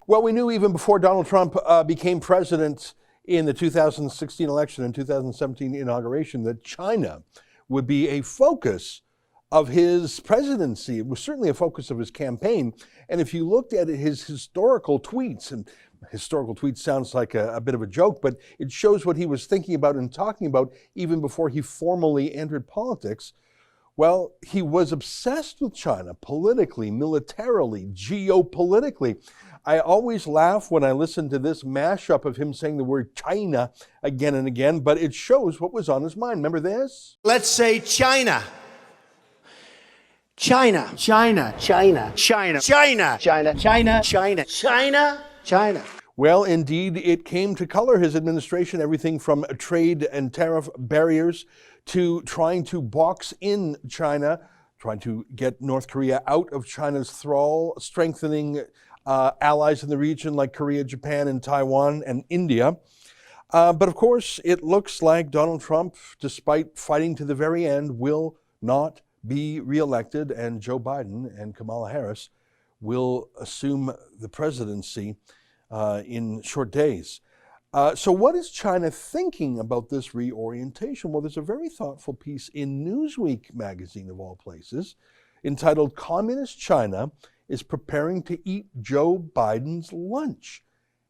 Well, we knew even before Donald Trump became president in the 2016 election and 2017 inauguration that China would be a focus of his presidency. It was certainly a focus of his campaign. And if you looked at his historical tweets, and historical tweets sounds like a bit of a joke, but it shows what he was thinking about and talking about even before he formally entered politics. Well, he was obsessed with China politically, militarily, geopolitically. I always laugh when I listen to this mashup of him saying the word China again and again, but it shows what was on his mind. Remember this? Let's say China. China. China. China. China. China. China. China. China. China. China. Well, indeed, it came to color his administration, everything from trade and tariff barriers to trying to box in China, trying to get North Korea out of China's thrall, strengthening allies in the region like Korea, Japan, and Taiwan, and India. But of course, it looks like Donald Trump, despite fighting to the very end, will not be reelected, and Joe Biden and Kamala Harris will assume the presidency in short days. So what is China thinking about this reorientation? Well, there's a very thoughtful piece in Newsweek magazine, of all places, entitled "Communist China is Preparing to Eat Joe Biden's Lunch."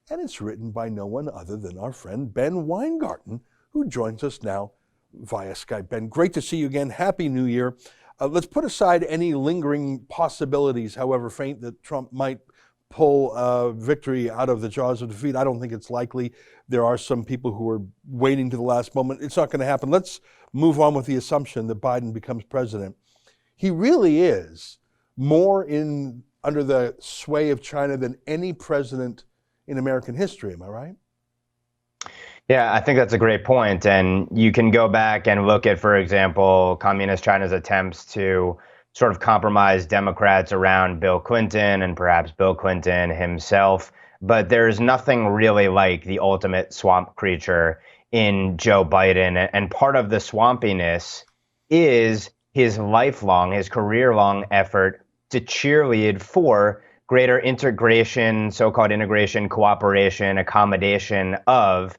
And it's written by no one other than our friend Ben Weingarten, who joins us now via Skype. Ben, great to see you again. Happy New Year. Let's put aside any lingering possibilities, however faint, that Trump might pull victory out of the jaws of defeat. I don't think it's likely. There are some people who are waiting to the last moment. It's not going to happen. Let's move on with the assumption that Biden becomes president. He really is more under the sway of China than any president in American history. Am I right? Yeah, I think that's a great point. And you can go back and look at, for example, Communist China's attempts to sort of compromise Democrats around Bill Clinton and perhaps Bill Clinton himself. But there's nothing really like the ultimate swamp creature in Joe Biden. And part of the swampiness is his lifelong, his career-long effort to cheerlead for greater integration, so-called integration, cooperation, accommodation of,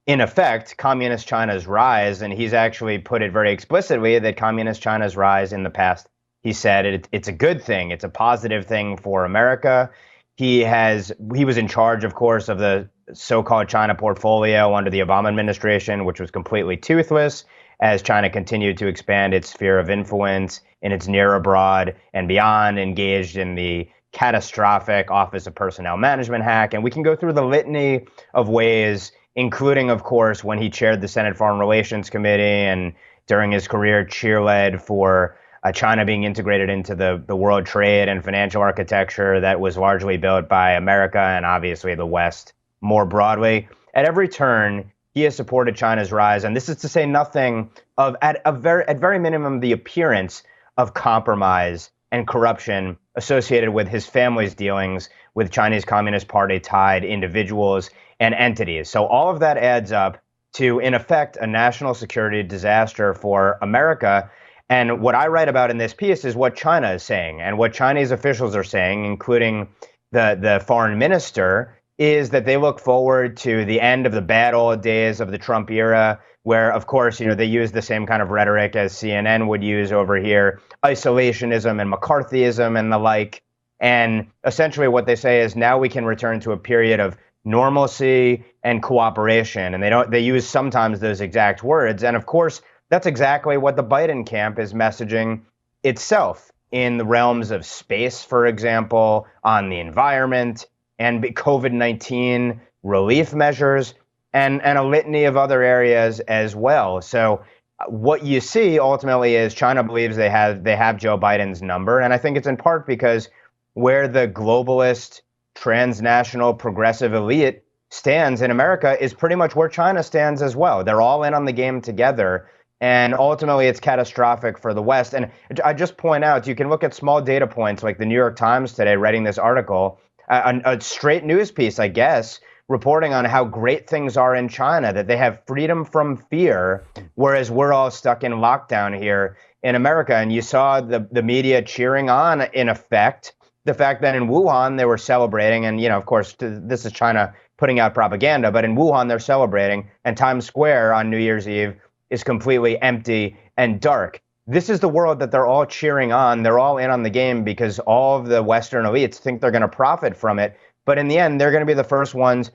in effect, Communist China's rise. And he's actually put it very explicitly that Communist China's rise in the past, he said it's a good thing. It's a positive thing for America. He was in charge, of course, of the so-called China portfolio under the Obama administration, which was completely toothless as China continued to expand its sphere of influence in its near abroad and beyond, engaged in the catastrophic Office of Personnel Management hack. And we can go through the litany of ways, including, of course, when he chaired the Senate Foreign Relations Committee and during his career cheerled for China being integrated into the world trade and financial architecture that was largely built by America and obviously the West more broadly. At every turn, he has supported China's rise. And this is to say nothing of, at very minimum, the appearance of compromise and corruption associated with his family's dealings with Chinese Communist Party tied individuals and entities. So all of that adds up to, in effect, a national security disaster for America. And what I write about in this piece is what China is saying, and what Chinese officials are saying, including the foreign minister, is that they look forward to the end of the bad old days of the Trump era, where, of course, they use the same kind of rhetoric as CNN would use over here, isolationism and McCarthyism and the like. And essentially what they say is now we can return to a period of normalcy and cooperation. And they use sometimes those exact words. And of course, that's exactly what the Biden camp is messaging itself in the realms of space, for example, on the environment and COVID-19 relief measures and a litany of other areas as well. So what you see ultimately is China believes they have Joe Biden's number. And I think it's in part because where the globalist, transnational, progressive elite stands in America is pretty much where China stands as well. They're all in on the game together. And ultimately, it's catastrophic for the West. And I just point out, you can look at small data points like the New York Times today writing this article, a straight news piece, I guess, reporting on how great things are in China, that they have freedom from fear, whereas we're all stuck in lockdown here in America. And you saw the media cheering on, in effect, the fact that in Wuhan they were celebrating, and of course, this is China putting out propaganda, but in Wuhan they're celebrating, and Times Square on New Year's Eve is completely empty and dark. This is the world that they're all cheering on. They're all in on the game because all of the Western elites think they're going to profit from it. But in the end, they're going to be the first ones,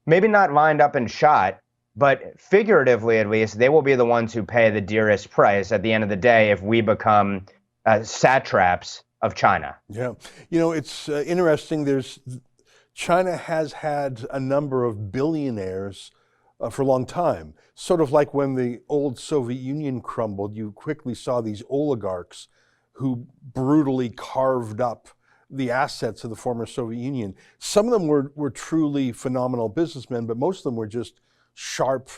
maybe not lined up and shot, but figuratively at least, they will be the ones who pay the dearest price at the end of the day if we become satraps of China. Yeah. It's interesting. China has had a number of billionaires for a long time. Sort of like when the old Soviet Union crumbled, you quickly saw these oligarchs who brutally carved up the assets of the former Soviet Union. Some of them were truly phenomenal businessmen, but most of them were just sharp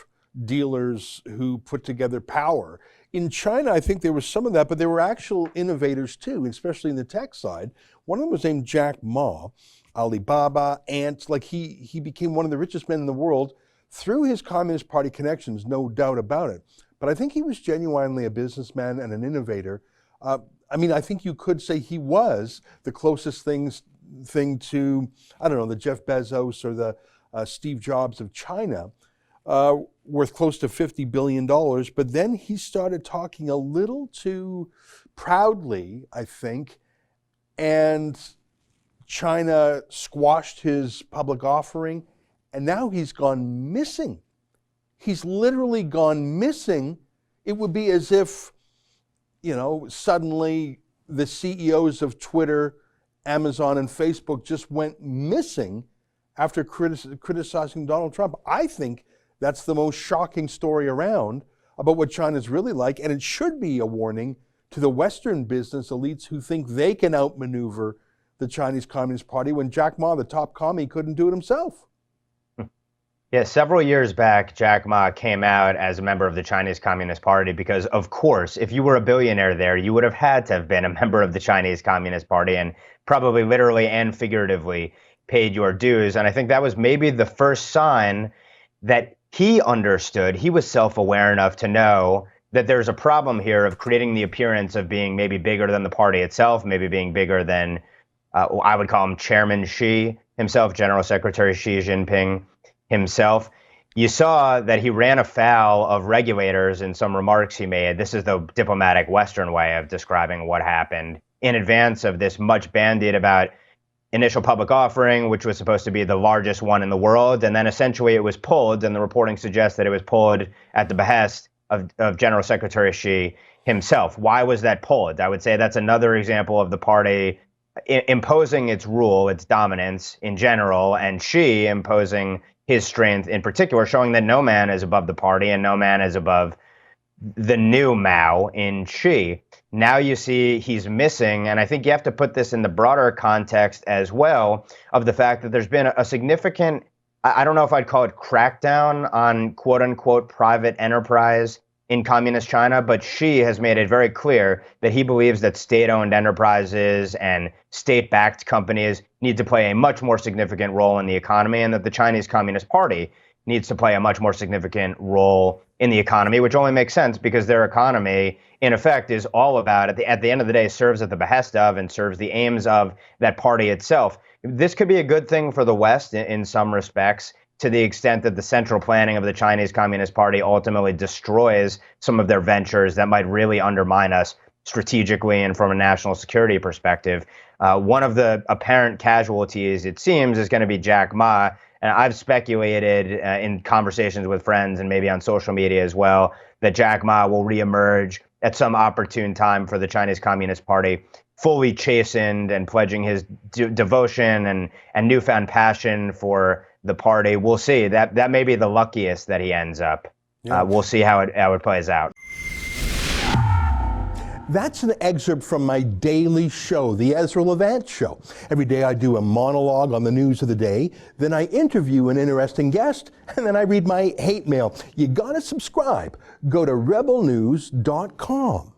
dealers who put together power. In China, I think there was some of that, but there were actual innovators too, especially in the tech side. One of them was named Jack Ma, Alibaba, Ant. Like he became one of the richest men in the world through his Communist Party connections, no doubt about it. But I think he was genuinely a businessman and an innovator. I think you could say he was the closest thing to, I don't know, the Jeff Bezos or the Steve Jobs of China, worth close to $50 billion. But then he started talking a little too proudly, I think, and China squashed his public offering, and now he's gone missing. He's literally gone missing. It would be as if, suddenly the CEOs of Twitter, Amazon, and Facebook just went missing after criticizing Donald Trump. I think that's the most shocking story around about what China's really like, and it should be a warning to the Western business elites who think they can outmaneuver the Chinese Communist Party when Jack Ma, the top commie, couldn't do it himself. Yeah, several years back, Jack Ma came out as a member of the Chinese Communist Party because, of course, if you were a billionaire there, you would have had to have been a member of the Chinese Communist Party and probably literally and figuratively paid your dues. And I think that was maybe the first sign that he understood. He was self-aware enough to know that there's a problem here of creating the appearance of being maybe bigger than the party itself, maybe being bigger than, I would call him Chairman Xi himself, General Secretary Xi Jinping himself. You saw that he ran afoul of regulators in some remarks he made. This is the diplomatic Western way of describing what happened in advance of this much bandied about initial public offering, which was supposed to be the largest one in the world. And then essentially it was pulled, and the reporting suggests that it was pulled at the behest of General Secretary Xi himself. Why was that pulled? I would say that's another example of the party imposing its rule, its dominance in general, and Xi imposing his strength in particular, showing that no man is above the party and no man is above the new Mao in Xi. Now you see he's missing, and I think you have to put this in the broader context as well of the fact that there's been a significant, I don't know if I'd call it crackdown on quote unquote private enterprise in communist China, but Xi has made it very clear that he believes that state-owned enterprises and state-backed companies need to play a much more significant role in the economy, and that the Chinese Communist Party needs to play a much more significant role in the economy, which only makes sense because their economy, in effect, is all about, at the end of the day, serves at the behest of and serves the aims of that party itself. This could be a good thing for the West in some respects, to the extent that the central planning of the Chinese Communist Party ultimately destroys some of their ventures that might really undermine us strategically and from a national security perspective. One of the apparent casualties, it seems, is going to be Jack Ma. And I've speculated in conversations with friends and maybe on social media as well, that Jack Ma will reemerge at some opportune time for the Chinese Communist Party, fully chastened and pledging his devotion and newfound passion for the party. We'll see. That may be the luckiest that he ends up. Yeah. We'll see how it plays out. That's an excerpt from my daily show, The Ezra Levant Show. Every day I do a monologue on the news of the day, then I interview an interesting guest, and then I read my hate mail. You gotta subscribe. Go to rebelnews.com.